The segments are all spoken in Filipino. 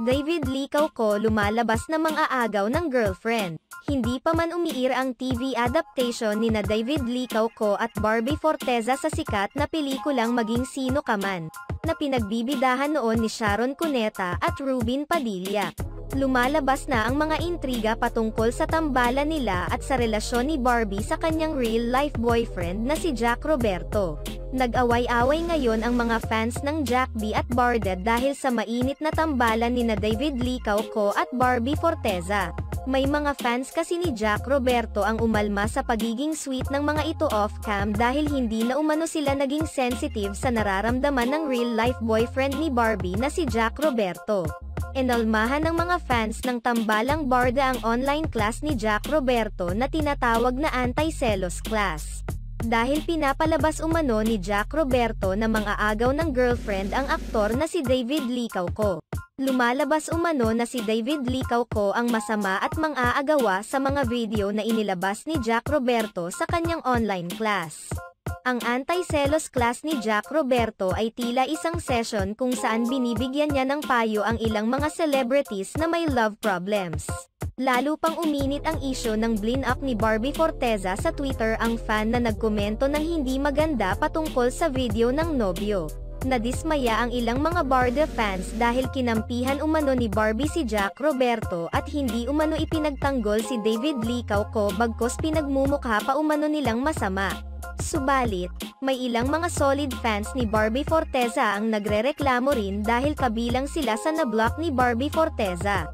David Licao ko lumalabas na mang-aagaw ng girlfriend. Hindi pa man umiir ang TV adaptation ni na David Licao ko at Barbie Forteza sa sikat na pelikulang Maging Sino Ka Man, na pinagbibidahan noon ni Sharon Cuneta at Rubin Padilla. Lumalabas na ang mga intriga patungkol sa tambalan nila at sa relasyon ni Barbie sa kanyang real-life boyfriend na si Jack Roberto. Nag-away-away ngayon ang mga fans ng Jack B at Barda dahil sa mainit na tambalan ni na David Licao ko at Barbie Forteza. May mga fans kasi ni Jack Roberto ang umalma sa pagiging sweet ng mga ito off-cam dahil hindi na umano sila naging sensitive sa nararamdaman ng real-life boyfriend ni Barbie na si Jack Roberto. Inalmahan ng mga fans ng tambalang Barda ang online class ni Jack Roberto na tinatawag na anti-selos class. Dahil pinapalabas umano ni Jack Roberto na mang-aagaw ng girlfriend ang aktor na si David Licao ko. Lumalabas umano na si David Licao ko ang masama at mang-aagawa sa mga video na inilabas ni Jack Roberto sa kanyang online class. Ang anti-selos class ni Jack Roberto ay tila isang session kung saan binibigyan niya ng payo ang ilang mga celebrities na may love problems. Lalo pang uminit ang isyu ng blin-up ni Barbie Forteza sa Twitter ang fan na nagkomento ng hindi maganda patungkol sa video ng nobyo. Nadismaya ang ilang mga Barda fans dahil kinampihan umano ni Barbie si Jack Roberto at hindi umano ipinagtanggol si David Licao ko bagkus pinagmumukha pa umano nilang masama. Subalit, may ilang mga solid fans ni Barbie Forteza ang nagrereklamo rin dahil kabilang sila sa na-block ni Barbie Forteza.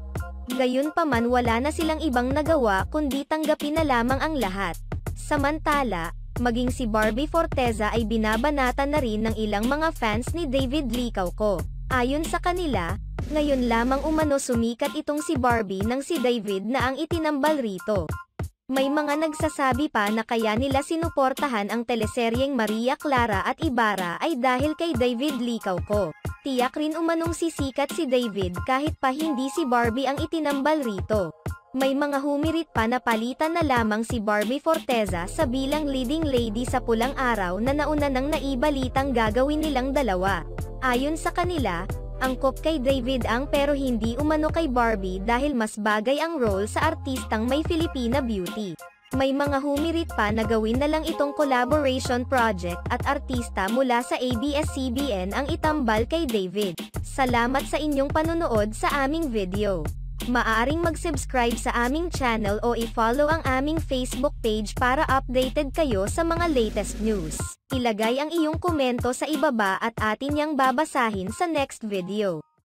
Gayunpaman wala na silang ibang nagawa kundi tanggapin na lamang ang lahat. Samantala, maging si Barbie Forteza ay binabanatan na rin ng ilang mga fans ni David Licao ko. Ayon sa kanila, ngayon lamang umano sumikat itong si Barbie nang si David na ang itinambal rito. May mga nagsasabi pa na kaya nila sinuportahan ang teleseryeng Maria Clara at Ibarra ay dahil kay David Licao ko. Tiyak rin umanong sisikat si David kahit pa hindi si Barbie ang itinambal rito. May mga humirit pa na palitan na lamang si Barbie Forteza sa bilang leading lady sa Pulang Araw na nauna nang naibalitang gagawin nilang dalawa. Ayon sa kanila, angkop kay David ang pero hindi umano kay Barbie dahil mas bagay ang role sa artistang may Filipina beauty. May mga humirit pa na gawin na lang itong collaboration project at artista mula sa ABS-CBN ang itambal kay David. Salamat sa inyong panunood sa aming video. Maaaring mag-subscribe sa aming channel o i-follow ang aming Facebook page para updated kayo sa mga latest news. Ilagay ang iyong komento sa ibaba at atin yang babasahin sa next video.